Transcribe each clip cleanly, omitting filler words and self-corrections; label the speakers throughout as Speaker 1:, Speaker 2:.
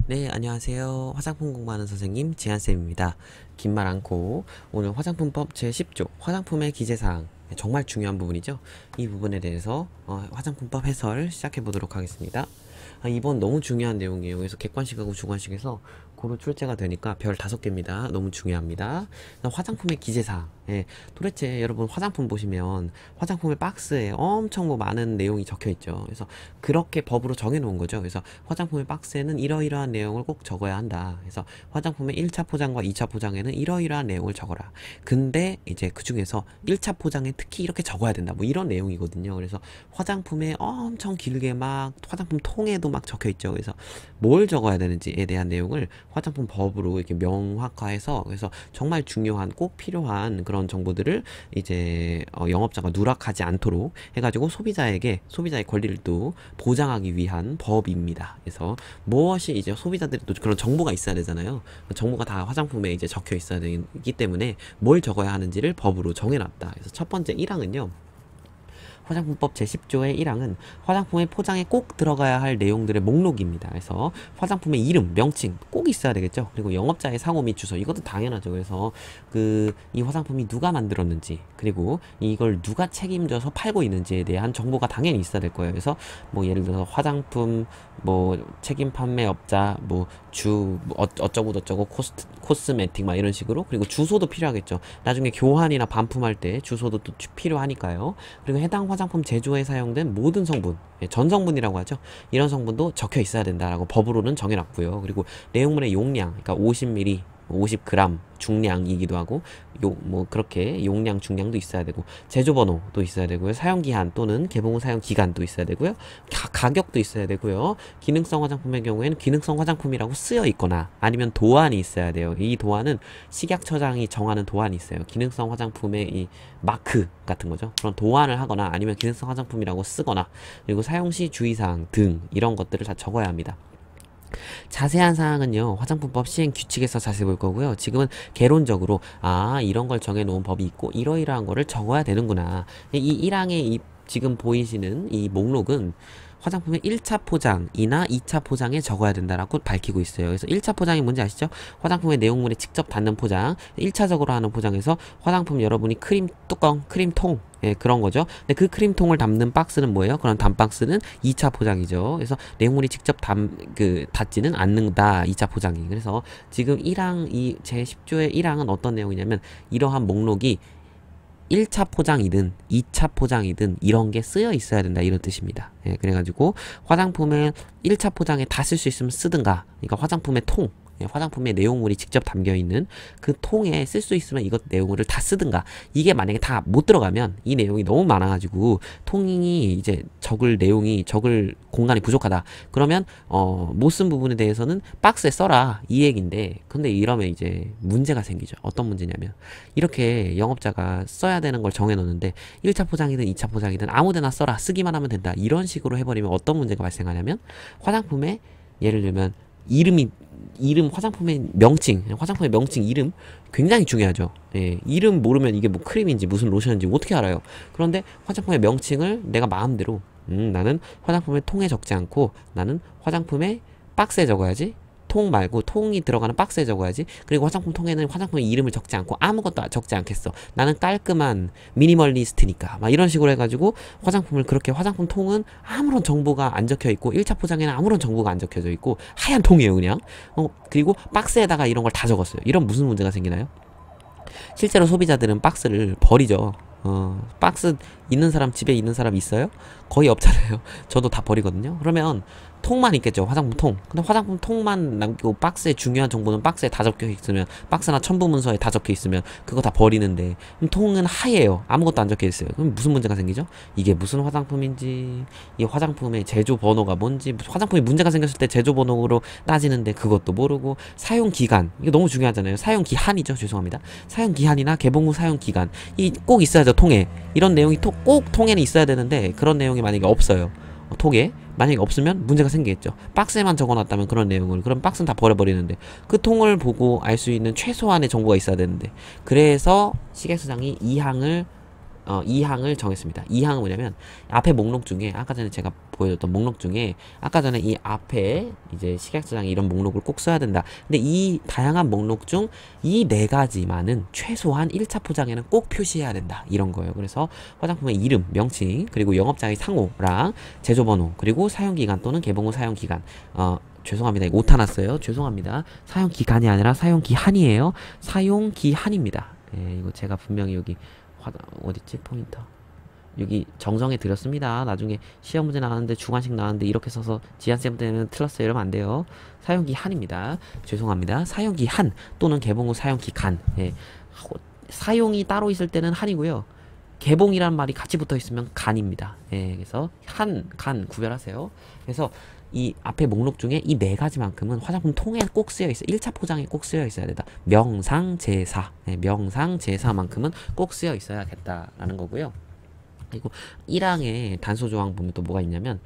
Speaker 1: 네, 안녕하세요. 화장품 공부하는 선생님 지한쌤입니다. 긴 말 않고 오늘 화장품법 제10조 화장품의 기재사항, 정말 중요한 부분이죠. 이 부분에 대해서 화장품법 해설 시작해 보도록 하겠습니다. 이번 너무 중요한 내용이에요. 그래서 객관식하고 주관식에서 고루 출제가 되니까 별 5개입니다. 너무 중요합니다. 화장품의 기재사항. 도대체 여러분 화장품 보시면 화장품의 박스에 엄청 많은 내용이 적혀 있죠. 그래서 그렇게 법으로 정해 놓은 거죠. 그래서 화장품의 박스에는 이러이러한 내용을 꼭 적어야 한다. 그래서 화장품의 1차 포장과 2차 포장에는 이러이러한 내용을 적어라. 근데 이제 그 중에서 1차 포장에 특히 이렇게 적어야 된다. 뭐 이런 내용이거든요. 그래서 화장품에 엄청 길게 막 화장품 통에도 막 적혀 있죠. 그래서 뭘 적어야 되는지에 대한 내용을 화장품 법으로 이렇게 명확화해서, 그래서 정말 중요한 꼭 필요한 그런 정보들을 이제 영업자가 누락하지 않도록 해가지고 소비자의 권리를 또 보장하기 위한 법입니다. 그래서 무엇이 이제 소비자들이 또 그런 정보가 있어야 되잖아요. 정보가 다 화장품에 이제 적혀 있어야 되기 때문에 뭘 적어야 하는지를 법으로 정해놨다. 그래서 첫 번째 1항은요. 화장품법 제10조의 1항은 화장품의 포장에 꼭 들어가야 할 내용들의 목록입니다. 그래서 화장품의 이름, 명칭 꼭 있어야 되겠죠. 그리고 영업자의 상호 및 주소, 이것도 당연하죠. 그래서 이 화장품이 누가 만들었는지, 그리고 이걸 누가 책임져서 팔고 있는지에 대한 정보가 당연히 있어야 될 거예요. 그래서 뭐 예를 들어서 화장품 책임 판매업자 어쩌고 저쩌고 코스메틱 막 이런 식으로. 그리고 주소도 필요하겠죠. 나중에 교환이나 반품할 때 주소도 또 필요하니까요. 그리고 해당 화장품 제조에 사용된 모든 성분, 전성분이라고 하죠. 이런 성분도 적혀 있어야 된다라고 법으로는 정해놨고요. 그리고 내용물의 용량, 그러니까 50ml, 50g 중량이기도 하고, 그렇게 용량, 중량도 있어야 되고, 제조번호도 있어야 되고요. 사용기한 또는 개봉 후 사용기간도 있어야 되고요. 가격도 있어야 되고요. 기능성 화장품의 경우에는 기능성 화장품이라고 쓰여 있거나 아니면 도안이 있어야 돼요. 이 도안은 식약처장이 정하는 도안이 있어요. 기능성 화장품의 이 마크 같은 거죠. 그런 도안을 하거나 아니면 기능성 화장품이라고 쓰거나, 그리고 사용 시 주의사항 등 이런 것들을 다 적어야 합니다. 자세한 사항은요, 화장품법 시행 규칙에서 자세히 볼 거고요. 지금은 개론적으로 이런 걸 정해놓은 법이 있고 이러이러한 거를 적어야 되는구나. 이 1항에 지금 보이시는 이 목록은 화장품의 1차 포장이나 2차 포장에 적어야 된다라고 밝히고 있어요. 그래서 1차 포장이 뭔지 아시죠? 화장품의 내용물에 직접 닿는 포장, 1차적으로 하는 포장에서 화장품 여러분이 크림 뚜껑, 크림 통, 그런 거죠. 근데 그 크림통을 담는 박스는 뭐예요? 그런 단박스는 2차 포장이죠. 그래서 내용물이 직접 닿지는 않는다, 2차 포장이. 그래서 지금 1항, 제10조의 1항은 어떤 내용이냐면, 이러한 목록이 1차 포장이든 2차 포장이든 이런 게 쓰여 있어야 된다, 이런 뜻입니다. 그래가지고 화장품의 1차 포장에 다 쓸 수 있으면 쓰든가, 그러니까 화장품의 통, 화장품의 내용물이 직접 담겨있는 그 통에 쓸 수 있으면 이것 내용물을 다 쓰든가. 이게 만약에 다 못 들어가면 이 내용이 너무 많아가지고 통이 이제 적을 공간이 부족하다. 그러면 못 쓴 부분에 대해서는 박스에 써라, 이 얘기인데, 근데 이러면 이제 문제가 생기죠. 어떤 문제냐면, 이렇게 영업자가 써야 되는 걸 정해놓는데 1차 포장이든 2차 포장이든 아무데나 써라, 쓰기만 하면 된다, 이런 식으로 해버리면 어떤 문제가 발생하냐면, 화장품에 예를 들면 화장품의 명칭 이름 굉장히 중요하죠. 이름 모르면 이게 뭐 크림인지 무슨 로션인지 어떻게 알아요? 그런데 화장품의 명칭을 내가 마음대로, 나는 화장품의 통에 적지 않고 나는 화장품의 박스에 적어야지, 통 말고 통이 들어가는 박스에 적어야지, 그리고 화장품 통에는 화장품의 이름을 적지 않고 아무것도 적지 않겠어, 나는 깔끔한 미니멀리스트니까, 막 이런 식으로 해가지고 화장품을, 그렇게 화장품 통은 아무런 정보가 안 적혀있고 1차 포장에는 아무런 정보가 안 적혀져 있고 하얀 통이에요, 그냥. 그리고 박스에다가 이런 걸 다 적었어요. 이런 무슨 문제가 생기나요? 실제로 소비자들은 박스를 버리죠. 박스 있는 사람, 집에 있는 사람 있어요? 거의 없잖아요. 저도 다 버리거든요. 그러면 통만 있겠죠, 화장품 통. 근데 화장품 통만 남기고 박스에 중요한 정보는 박스에 다 적혀 있으면, 박스나 첨부 문서에 다 적혀 있으면 그거 다 버리는데, 그럼 통은 하얘요. 아무것도 안 적혀 있어요. 그럼 무슨 문제가 생기죠? 이게 무슨 화장품인지, 이 화장품의 제조 번호가 뭔지, 화장품이 문제가 생겼을 때 제조 번호로 따지는데 그것도 모르고, 사용 기간, 이거 너무 중요하잖아요. 사용 기한이죠, 죄송합니다. 사용 기한이나 개봉 후 사용 기간, 이 꼭 있어야죠, 통에. 이런 내용이 꼭 통에는 있어야 되는데, 그런 내용이 만약에 없어요, 통에. 만약에 없으면 문제가 생기겠죠. 박스에만 적어놨다면 그런 내용을, 그럼 박스는 다 버려버리는데, 그 통을 보고 알 수 있는 최소한의 정보가 있어야 되는데, 그래서 식약처장이 2항을 2항을 정했습니다. 2항은 뭐냐면 앞에 목록 중에 아까 전에 제가 보여줬던 목록 중에 아까 전에 이 앞에 이제 식약처장이 이런 목록을 꼭 써야 된다. 근데 이 다양한 목록 중 이 네 가지만은 최소한 1차 포장에는 꼭 표시해야 된다. 이런 거예요. 그래서 화장품의 이름, 명칭, 그리고 영업자의 상호랑 제조번호, 그리고 사용기간 또는 개봉 후 사용기간. 죄송합니다. 이거 오타 났어요. 죄송합니다. 사용기간이 아니라 사용기한이에요. 사용기한입니다. 예, 이거 제가 분명히 여기 어딨지? 포인터. 여기 정정해 드렸습니다. 나중에 시험 문제 나왔는데 주관식 나왔는데 이렇게 써서 지한쌤 때는 틀렸어요. 이러면 안 돼요. 사용기 한입니다. 죄송합니다. 사용기 한 또는 개봉 후 사용기 간. 예. 사용이 따로 있을 때는 한이고요. 개봉이란 말이 같이 붙어 있으면 간입니다. 예. 그래서 한, 간 구별하세요. 그래서 이 앞에 목록 중에 이 네 가지만큼은 화장품 통에 꼭 쓰여 있어요. 1차 포장에 꼭 쓰여 있어야 된다. 명상제사. 네, 명상제사만큼은 꼭 쓰여 있어야겠다라는 거고요. 그리고 1항의 단서 조항 보면 또 뭐가 있냐면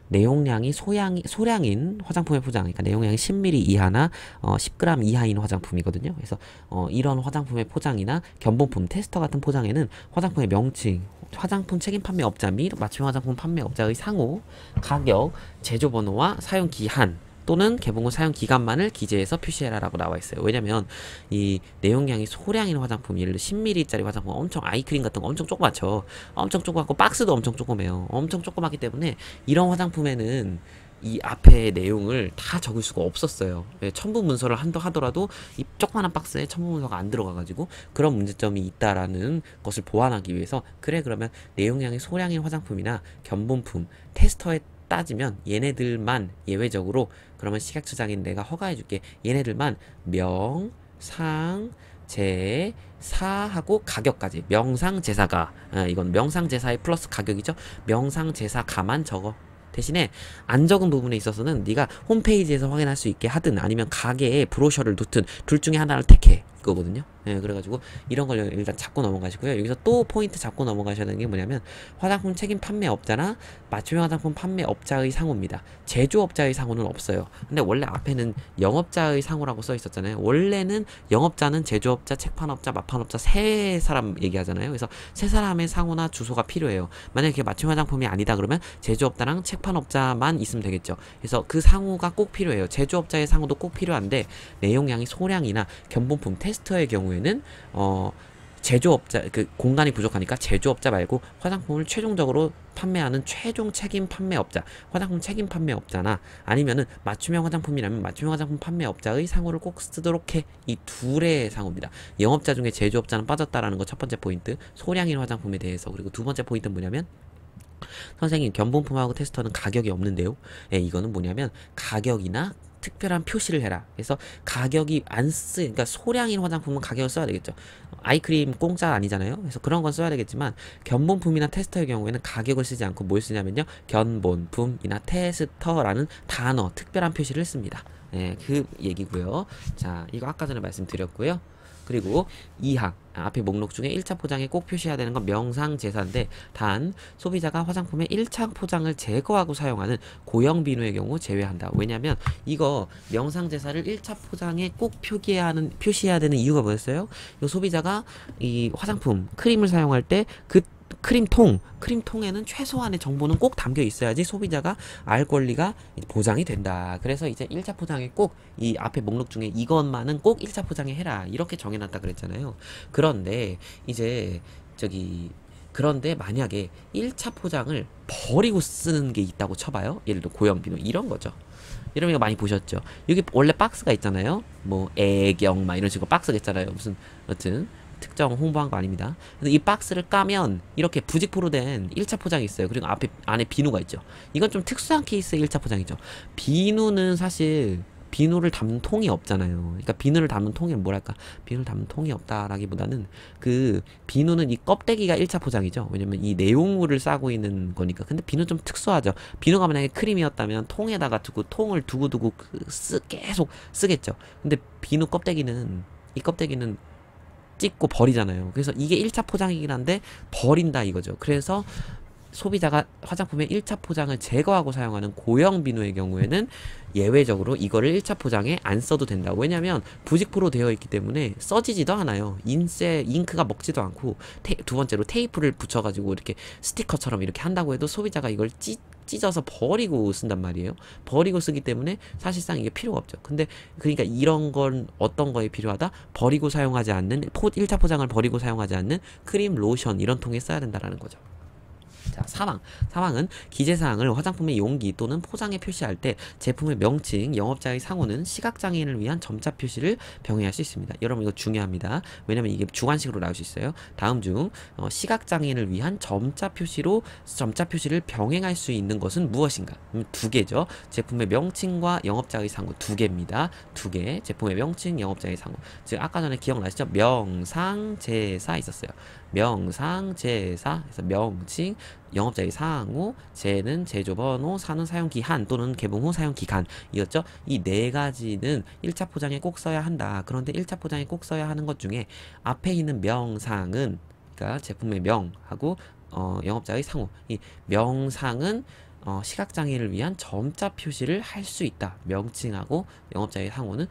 Speaker 1: 내용량이 소량인 화장품의 포장, 그러니까 내용량이 10ml 이하나 10g 이하인 화장품이거든요. 그래서 이런 화장품의 포장이나 견본품, 테스터 같은 포장에는 화장품의 명칭, 화장품 책임 판매업자 및 맞춤 화장품 판매업자의 상호, 가격, 제조번호와 사용기한 또는 개봉 후 사용기간만을 기재해서 표시해라라고 나와 있어요. 왜냐면 이 내용량이 소량인 화장품, 예를 들어 10ml짜리 화장품 엄청 아이크림 같은 거 엄청 조그맣죠. 엄청 조그맣고 박스도 엄청 조그매요. 엄청 조그맣기 때문에 이런 화장품에는 이 앞에 내용을 다 적을 수가 없었어요. 첨부 문서를 하더라도 이 조그마한 박스에 첨부 문서가 안 들어가가지고 그런 문제점이 있다라는 것을 보완하기 위해서 그러면 내용량이 소량인 화장품이나 견본품, 테스터에 따지면 얘네들만 예외적으로 그러면 식약처장인 내가 허가해줄게. 얘네들만 명, 상, 제, 사하고 가격까지 명상제사가 이건 명상제사의 플러스 가격이죠. 명상제사가만 적어. 대신에 안 적은 부분에 있어서는 네가 홈페이지에서 확인할 수 있게 하든 아니면 가게에 브로셔를 놓든 둘 중에 하나를 택해 거거든요. 예, 그래가지고 이런 걸 일단 잡고 넘어가시고요. 여기서 또 포인트 잡고 넘어가셔야 되는 게 뭐냐면 화장품 책임 판매업자나 맞춤형 화장품 판매업자의 상호입니다. 제조업자의 상호는 없어요. 근데 원래 앞에는 영업자의 상호라고 써 있었잖아요. 원래는 영업자는 제조업자, 책판업자, 맛판업자 세 사람 얘기하잖아요. 그래서 세 사람의 상호나 주소가 필요해요. 만약에 그게 맞춤 화장품이 아니다 그러면 제조업자랑 책판업자만 있으면 되겠죠. 그래서 그 상호가 꼭 필요해요. 제조업자의 상호도 꼭 필요한데 내용량이 소량이나 견본품 테스터의 경우에는 제조업자 그 공간이 부족하니까 제조업자 말고 화장품을 최종적으로 판매하는 최종 책임 판매업자, 화장품 책임 판매업자나 아니면은 맞춤형 화장품이라면 맞춤형 화장품 판매업자의 상호를 꼭 쓰도록 해. 이 둘의 상호입니다. 영업자 중에 제조업자는 빠졌다라는 거 첫 번째 포인트. 소량인 화장품에 대해서. 그리고 두 번째 포인트는 뭐냐면 선생님 견본품하고 테스터는 가격이 없는데요. 예, 이거는 뭐냐면 가격이나 특별한 표시를 해라. 그래서 가격이 그러니까 소량인 화장품은 가격을 써야 되겠죠. 아이크림 공짜 아니잖아요. 그래서 그런 건 써야 되겠지만 견본품이나 테스터의 경우에는 가격을 쓰지 않고 뭘 쓰냐면요. 견본품이나 테스터라는 단어, 특별한 표시를 씁니다. 네, 그 얘기고요. 자, 이거 아까 전에 말씀드렸고요. 그리고 2항 앞에 목록 중에 1차 포장에 꼭 표시해야 되는 건 명상제사인데 단 소비자가 화장품의 1차 포장을 제거하고 사용하는 고형 비누의 경우 제외한다. 왜냐면 이거 명상제사를 1차 포장에 꼭 표시해야 되는 이유가 뭐였어요? 이 소비자가 이 화장품 크림을 사용할 때 그 크림통에는 최소한의 정보는 꼭 담겨 있어야지 소비자가 알 권리가 보장이 된다. 그래서 이제 1차 포장에 꼭 이 앞에 목록 중에 이것만은 꼭 1차 포장에 해라. 이렇게 정해놨다 그랬잖아요. 그런데 이제 그런데 만약에 1차 포장을 버리고 쓰는 게 있다고 쳐봐요. 예를 들어 고형비누 이런 거죠. 이런 거 많이 보셨죠? 여기 원래 박스가 있잖아요. 뭐 애경 막 이런 식으로 박스가 있잖아요. 무슨 여튼 특정 홍보한 거 아닙니다. 근데 이 박스를 까면 이렇게 부직포로 된 1차 포장이 있어요. 그리고 안에 비누가 있죠. 이건 좀 특수한 케이스의 1차 포장이죠. 비누는 사실 비누를 담는 통이 없잖아요. 그러니까 비누를 담는 통이 뭐랄까? 비누를 담는 통이 없다라기보다는 그 비누는 이 껍데기가 1차 포장이죠. 왜냐면 이 내용물을 싸고 있는 거니까. 근데 비누는 좀 특수하죠. 비누가 만약에 크림이었다면 통에다가 두고 통을 두고 계속 쓰겠죠. 근데 비누 껍데기는 이 껍데기는 찍고 버리잖아요. 그래서 이게 1차 포장이긴 한데 버린다 이거죠. 그래서 소비자가 화장품의 1차 포장을 제거하고 사용하는 고형 비누의 경우에는 예외적으로 이거를 1차 포장에 안 써도 된다고. 왜냐면 부직포로 되어 있기 때문에 써지지도 않아요. 잉크가 먹지도 않고, 두 번째로 테이프를 붙여가지고 이렇게 스티커처럼 이렇게 한다고 해도 소비자가 이걸 찢어서 버리고 쓴단 말이에요. 버리고 쓰기 때문에 사실상 이게 필요가 없죠. 근데 그러니까 이런 건 어떤 거에 필요하다? 버리고 사용하지 않는 1차 포장을 버리고 사용하지 않는 크림, 로션 이런 통에 써야 된다라는 거죠. 자, 사망은 기재사항을 화장품의 용기 또는 포장에 표시할 때 제품의 명칭, 영업자의 상호는 시각장애인을 위한 점자 표시를 병행할 수 있습니다. 여러분 이거 중요합니다. 왜냐면 이게 주관식으로 나올 수 있어요. 다음 중 시각장애인을 위한 점자 표시를 병행할 수 있는 것은 무엇인가? 두 개죠. 제품의 명칭과 영업자의 상호 두 개입니다. 두 개. 제품의 명칭, 영업자의 상호. 즉 아까 전에 기억나시죠? 명상제사 있었어요. 명상제사, 그래서 명칭, 영업자의 상호, 제는 제조번호, 사는 사용기한 또는 개봉 후 사용기간이었죠. 이 네 가지는 1차 포장에 꼭 써야 한다. 그런데 1차 포장에 꼭 써야 하는 것 중에 앞에 있는 명상은, 그러니까 제품의 명하고 영업자의 상호, 이 명상은 시각장애를 위한 점자 표시를 할 수 있다. 명칭하고 영업자의 상호는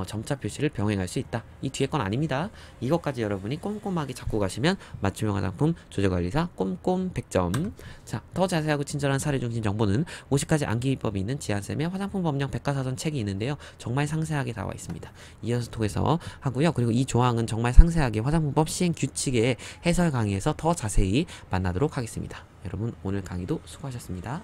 Speaker 1: 점자 표시를 병행할 수 있다. 이 뒤에 건 아닙니다. 이것까지 여러분이 꼼꼼하게 잡고 가시면 맞춤형 화장품 조제관리사 꼼꼼 100점. 자, 더 자세하고 친절한 사례 중심 정보는 50가지 암기 비법이 있는 지한쌤의 화장품 법령 백과사전 책이 있는데요. 정말 상세하게 나와 있습니다. 이어서 통해서 하고요. 그리고 이 조항은 정말 상세하게 화장품법 시행 규칙의 해설 강의에서 더 자세히 만나도록 하겠습니다. 여러분 오늘 강의도 수고하셨습니다.